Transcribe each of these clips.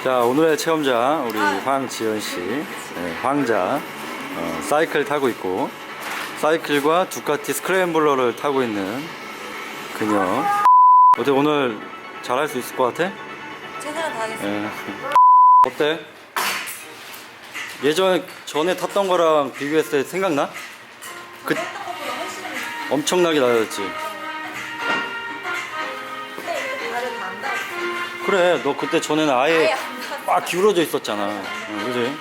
자, 오늘의 체험자 우리 황지연씨, 네, 황자. 사이클 타고 있고, 사이클과 두카티 스크램블러를 타고 있는 그녀. 어때, 오늘 잘할 수 있을 것 같아? 최선을 다하겠습니다. 네. 어때? 전에 탔던 거랑 비교했을 때 생각나? 그 했던 것보다 훨씬 엄청나게 낮았지. 그때 이렇게 발을 다 안다. 그래, 너 그때 전에는 아예 안 닿았어. 막 기울어져 있었잖아. 그지?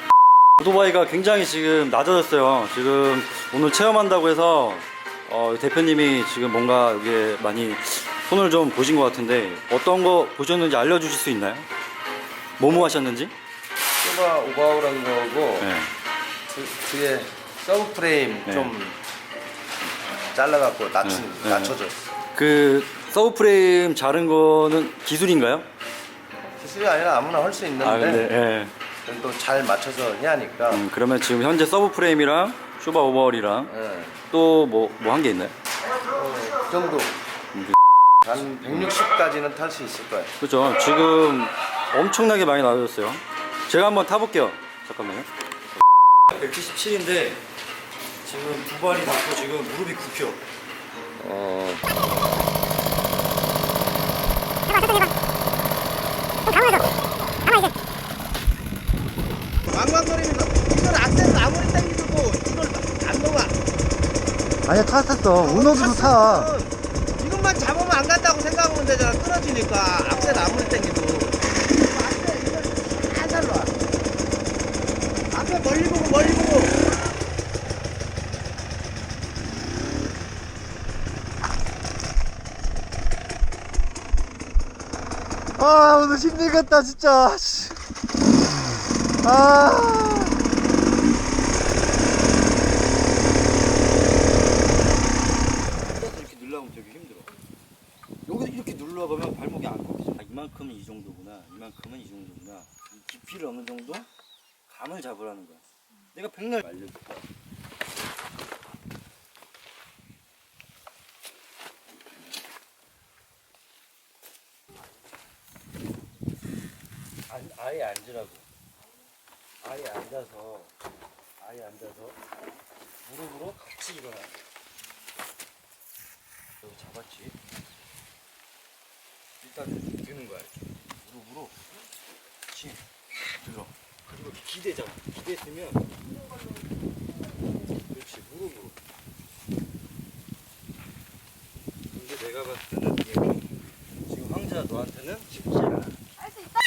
오토바이가 굉장히 지금 낮아졌어요. 지금 오늘 체험한다고 해서 대표님이 지금 뭔가 여기에 많이 손을 좀 보신 것 같은데, 어떤 거 보셨는지 알려주실 수 있나요? 뭐뭐 하셨는지? 쇼바 오버하울한 거고, 네. 뒤에 서브 프레임 네. 좀 잘라갖고 네. 낮춰줘. 그 서브 프레임 자른 거는 기술인가요? 기술이 아니라 아무나 할 수 있는데, 아, 근데 예. 또 잘 맞춰서 해야 하니까. 그러면 지금 현재 서브 프레임이랑 쇼바 오버홀이랑 예. 또 뭐 한 게 있나요? 그 정도. 한 160까지는 탈 수 있을 거예요. 그죠? 지금 엄청나게 많이 낮아졌어요. 제가 한번 타볼게요. 잠깐만요. 177인데 지금 두 발이 닿고 지금 무릎이 굽혀. 왕왕거리면서 이걸 악셀을 아무리 당기도 이걸 안 넘어. 아니야, 탔어. 운호기도 타. 이것만 잡으면 안 간다고 생각하면 되잖아. 끊어지니까 악셀 아무리 당기도. 악셀 이걸 다 잘라. 앞에 멀리 보고 멀리 보고. 아, 오늘 힘들겠다, 진짜. 씨. 아. 이렇게 누르면 되게 힘들어. 여기 이렇게 눌러보면 발목이 안 꺾이죠. 이만큼은 이 정도구나. 이만큼은 이 정도구나. 이 깊이를 어느 정도 감을 잡으라는 거야. 내가 백날 알려줄까? 아예 앉으라고. 아예 앉아서 무릎으로 같이 일어나. 여기 잡았지. 일단 드는 거야. 이렇게. 무릎으로 그렇지. 들어. 그리고 기대잖아. 기대 들면 그렇지. 무릎으로. 근데 내가 봤을 때는 이게 지금 황자 너한테는 쉽지 않아. 할수 있다.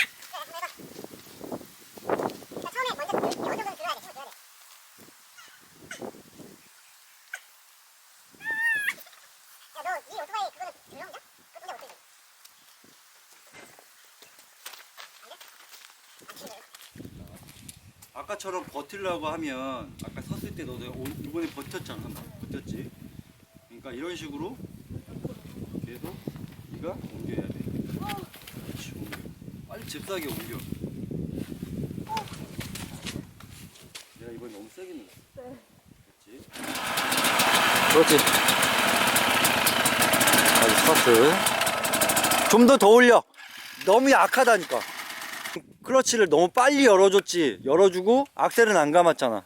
처음에 먼저 어느 정도는 들어야 돼. 힘을 줘야 돼. 야, 너 이 오토바이 그거는 들어온다? 그거 어떻게 돼? 아까처럼 버틸라고 하면 아까 섰을 때 너도 이번에 버텼잖아. 한번 버텼지. 그러니까 이런 식으로 계속 네가 옮겨야 돼. 그렇지, 옮겨. 빨리 잽싸게 옮겨. 내가 이번에 너무 세게 눌렀어. 네. 그렇지. 다시 스타트. 좀 더 올려. 너무 약하다니까. 클러치를 너무 빨리 열어줬지. 열어주고 악셀은 안 감았잖아.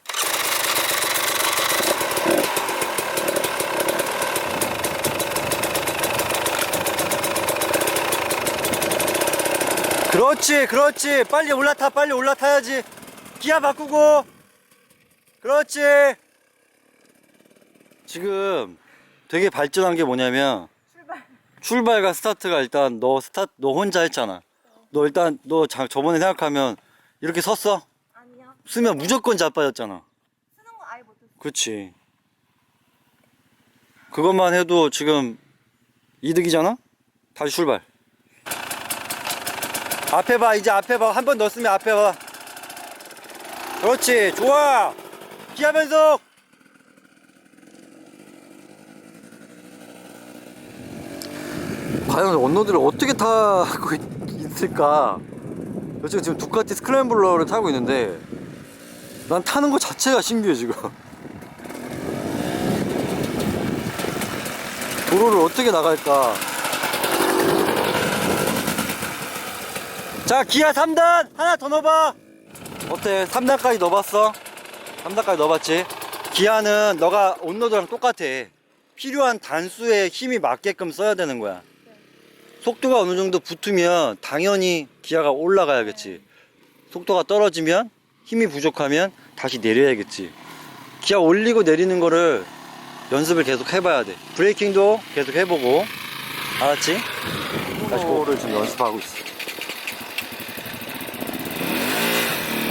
그렇지, 그렇지. 빨리 올라타, 빨리 올라타야지. 기아 바꾸고. 그렇지. 지금 되게 발전한 게 뭐냐면 출발과 스타트가 일단 너 혼자 했잖아. 너 일단 저번에 생각하면 이렇게 섰어? 아니요. 쓰면 무조건 자빠졌잖아. 쓰는 거 아예 못했어. 그렇지. 그것만 해도 지금 이득이잖아? 다시 출발. 앞에 봐, 이제 앞에 봐. 한 번 넣었으면 앞에 봐. 그렇지, 좋아. 기아 변속. 과연 언노들을 어떻게 타고 있을까? 지금 두카티 스크램블러를 타고 있는데 난 타는 거 자체가 신기해. 지금 도로를 어떻게 나갈까? 자, 기아 3단 하나 더 넣어봐. 어때? 3단까지 넣어봤어? 3단까지 넣어봤지? 기아는 너가 온로드랑 똑같아. 필요한 단수에 힘이 맞게끔 써야 되는 거야. 속도가 어느 정도 붙으면 당연히 기아가 올라가야겠지. 속도가 떨어지면 힘이 부족하면 다시 내려야겠지. 기아 올리고 내리는 거를 연습을 계속 해봐야 돼. 브레이킹도 계속 해보고. 알았지? 속도를 지금 연습하고 있어.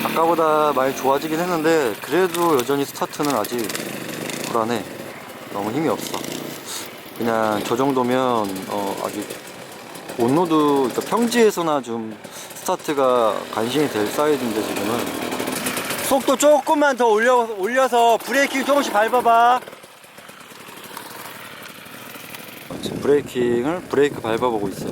아까보다 많이 좋아지긴 했는데 그래도 여전히 스타트는 아직 불안해. 너무 힘이 없어. 그냥 저 정도면 아직 온로드, 그러니까 평지에서나 좀 스타트가 간신히 될 사이즈인데 지금은. 속도 조금만 더 올려서 브레이킹 조금씩 밟아봐. 지금 브레이크 밟아보고 있어.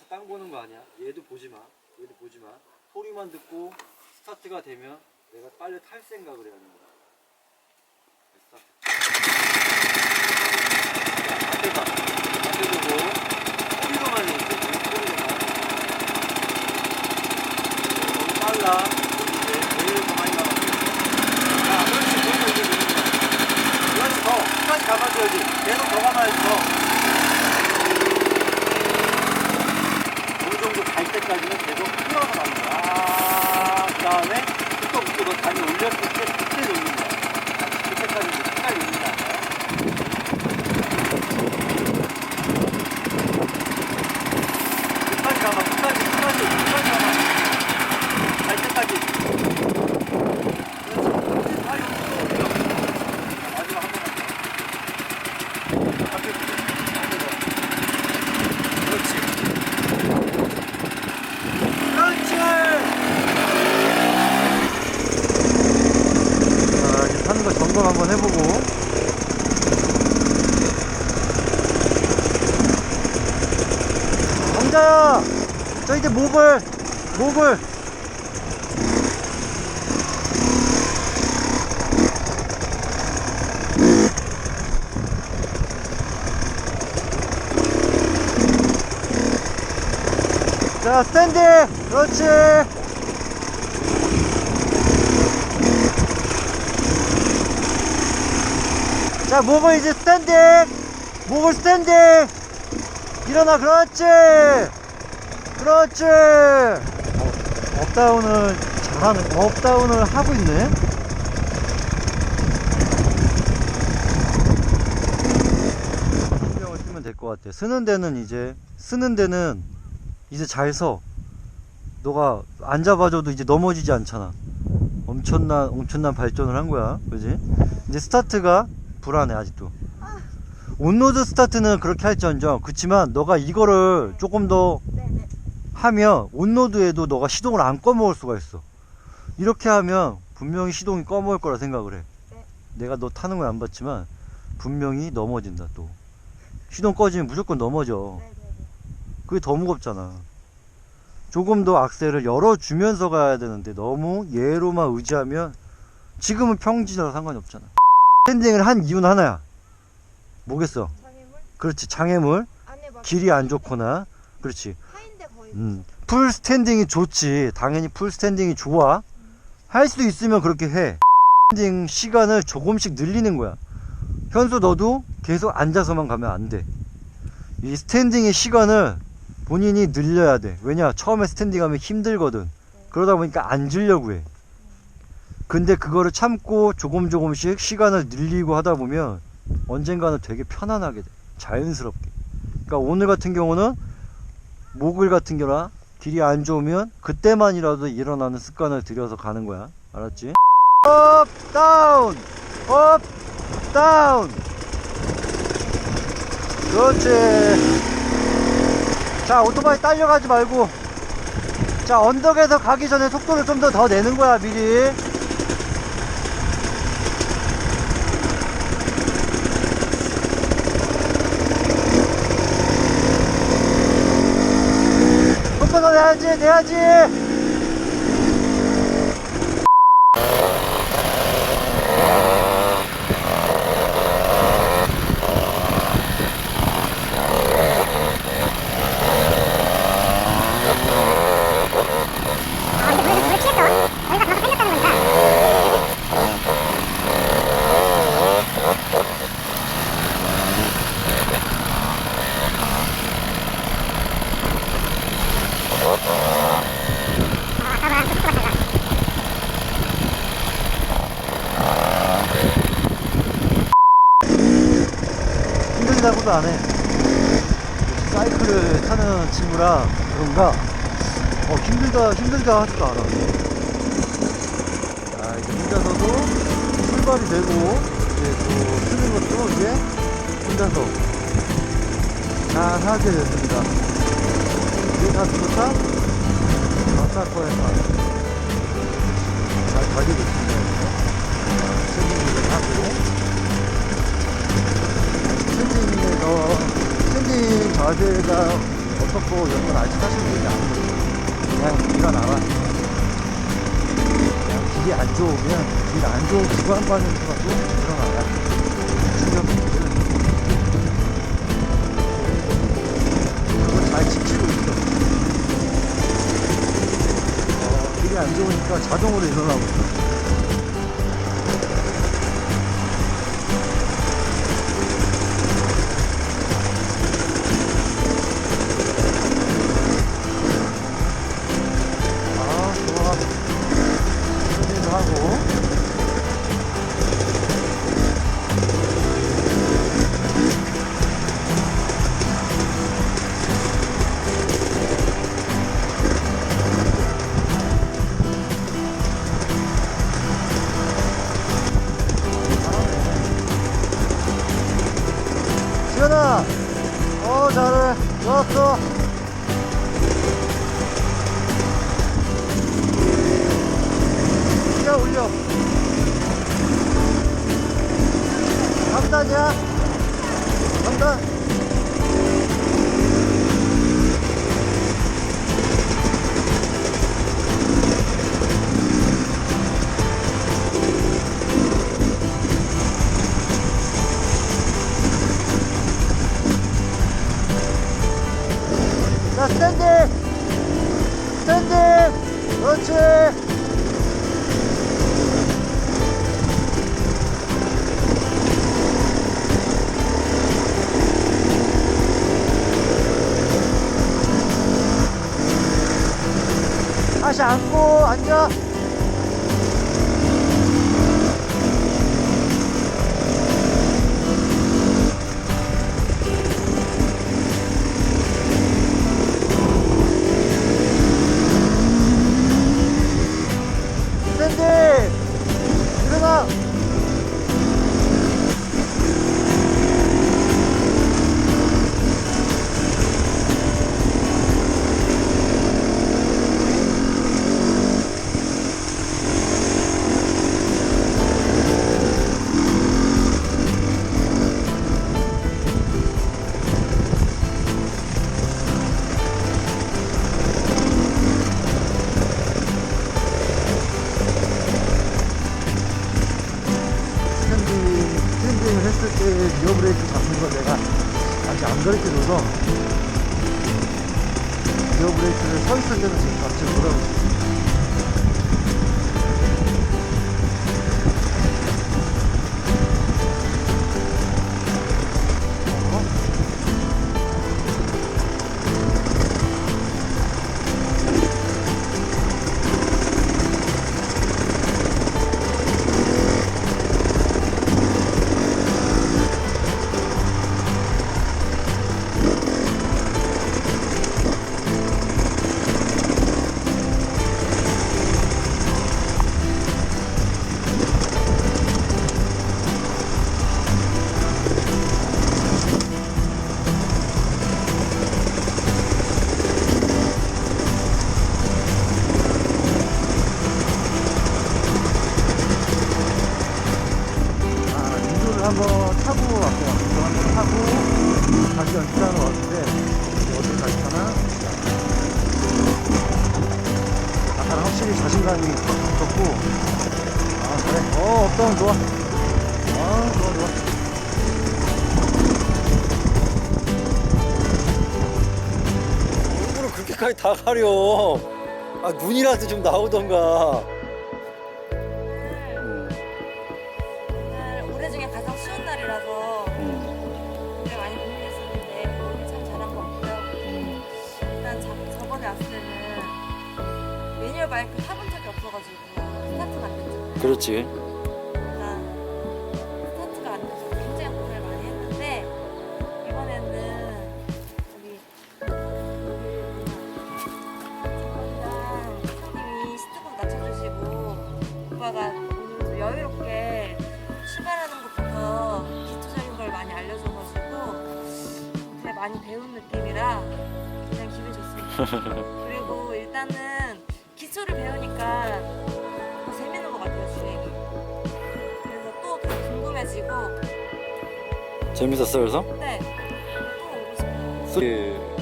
땅 보는 거 아니야? 얘도 보지 마. 소리만 듣고 스타트가 되면 내가 빨리 탈 생각을 해야 하는 거야. 앞에 봐. 앞에 보고 소리로만 해. 소리로만. 너무 빨라. 이제 내일 더 많이 나가. 자, 그렇지. 그래서 이제 되는 거야. 그렇지. 더. 끝까지 감아줘야지. 계속 더 감아야지. 더. 갈 때까지는 계속 풀어서 가는 거야. 그 다음에 부터 너 다리 올렸을 때 그때 놓는 거야. 그때까지 끝까지 놓는 거 아니야? 끝까지 가봐. 끝까지 가봐. 갈 때까지. 그렇지. 다리 올려. 마지막 한 번 더. 앞에 그렇지. 타는 거 점검 한번 해보고. 왕자야! 저 이제 목을! 자, 스탠딩! 그렇지! 자, 목을 이제 스탠딩! 목을 스탠딩! 일어나, 그렇지! 업다운을 잘하네. 업다운을 하고 있네. 신경을 쓰면 될 것 같아. 쓰는 데는 이제 잘 서. 너가 안 잡아줘도 이제 넘어지지 않잖아. 엄청난 발전을 한 거야. 그지? 이제 스타트가 불안해, 아직도. 온로드 스타트는 그렇게 할지언정, 그치만 너가 이거를 조금 더 네네. 하면 온로드에도 너가 시동을 안 꺼먹을 수가 있어. 이렇게 하면 분명히 시동이 꺼먹을 거라 생각을 해. 네. 내가 너 타는 건 안 봤지만 분명히 넘어진다. 또 시동 꺼지면 무조건 넘어져. 네네네. 그게 더 무겁잖아. 조금 더 악셀을 열어주면서 가야 되는데 너무 얘로만 의지하면, 지금은 평지라서 상관이 없잖아. 스탠딩을 한 이유는 하나야. 뭐겠어? 장애물? 그렇지, 장애물, 안에 막 길이 안 좋거나. 그렇지. 하인데 거의 풀 스탠딩이 좋지. 당연히 풀 스탠딩이 좋아. 할 수 있으면 그렇게 해. 스탠딩 시간을 조금씩 늘리는 거야. 현수, 너도 계속 앉아서만 가면 안 돼. 이 스탠딩의 시간을 본인이 늘려야 돼. 왜냐, 처음에 스탠딩 하면 힘들거든. 그러다 보니까 앉으려고 해. 근데 그거를 참고 조금씩 시간을 늘리고 하다 보면 언젠가는 되게 편안하게 돼. 자연스럽게. 그러니까 오늘 같은 경우는 목요일 같은 경우나 길이 안 좋으면 그때만이라도 일어나는 습관을 들여서 가는 거야. 알았지? 업 다운 업 다운. 그렇지. 자, 오토바이 딸려가지 말고, 자, 언덕에서 가기 전에 속도를 좀 더 내는 거야, 미리. 속도 더 내야지. 힘들다고도 안 해. 사이클을 타는 친구라 그런가 힘들다 하지도 않아. 자, 이제 혼자서도 출발이 되고, 이제 또 쓰는 것도 이제 혼자서 잘 하게 됐습니다. 이게 다 좋다? 마사코에서 잘 가게 됐습니다. 샌딩을 하고, 샌딩 자세가 어떻고 이런 건 아직 사실 얘기 안 해요. 그냥 일어나라. 그냥 길이 안 좋으면 길 안 좋은 구간 반응이라도 일어나라. 중요한 문제는 그걸 잘 지키고 있어. 길이 안 좋으니까 자동으로 일어나고 있어. 지현아, 잘해. 좋았어. 올려. 3단이야? 3단? 자, 스탠딩! 스탠딩! 그렇지! 다시 앉고 앉아. 스탠딩 일어나. 스탠딩을 했을 때 리어 브레이크 잡는 거 내가 아직 안 가르쳐줘서 리어 브레이크를 서 있을 때는 지금 같이 보라고 있어. 한번 타고 왔어요. 한번 타고 다시 연습장으로 왔는데 어디 다시 타나? 아까랑 확실히 자신감이 붙었고 아 그래 업다운 좋아 좋아 얼굴을 그렇게까지 다 가려. 아 눈이라도 좀 나오던가. 오늘 올해 중에 가장 추운 날이라서 굉장히 많이 고민했었는데 오늘 참 잘한 것 같고요. 일단 저번에 왔을 때는 매뉴얼 바이크 타본 적이 없어가지고 스타트가 안 됐잖아요. 그렇지. 그러니까 스타트가 안 돼서 굉장히 고민을 많이 했는데 이번에는 우리 형님이 시트도 낮춰주시고 오빠가 오늘 좀 여유롭게 출발하는 것부터 기초적인 걸 많이 알려줘가지고 되게 많이 배운 느낌이라 굉장히 기분이 좋습니다. 그리고 일단은 기초를 배우니까 더 재밌는 것 같아요, 주행이. 그래서 또 더 궁금해지고 재밌었어 그래서? 네, 또 오고 싶어요.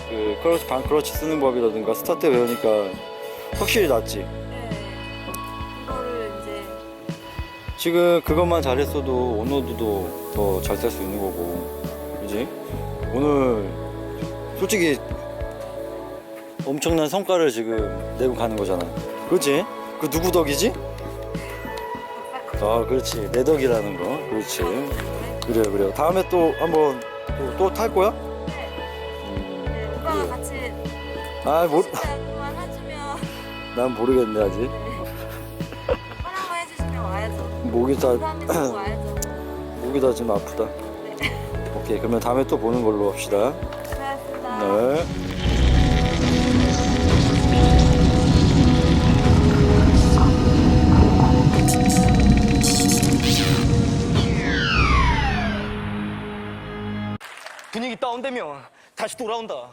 그 클러치 반 클러치 쓰는 법이라든가 스타트 배우니까 확실히 낫지. 네, 그거를 이제 지금 그것만 잘했어도 오너드도 더 잘 탈 수 있는 거고, 그지? 오늘 솔직히 엄청난 성과를 지금 내고 가는 거잖아. 그렇지? 그 누구 덕이지? 아, 그렇지. 내 덕이라는 거. 그렇지. 그래. 다음에 또 한번 또 탈 거야? 네, 오빠가 그래. 같이 아, 그만 해주면 난 모르겠네 아직. 허락만 해주시면 와야죠. 목이 다 감사합니다. 와야죠. 목이 다 지금 아프다. 네, 오케이, 그러면 다음에 또 보는 걸로 합시다. 수고하셨습니다. 네. 분위기 다운되면 다시 돌아온다.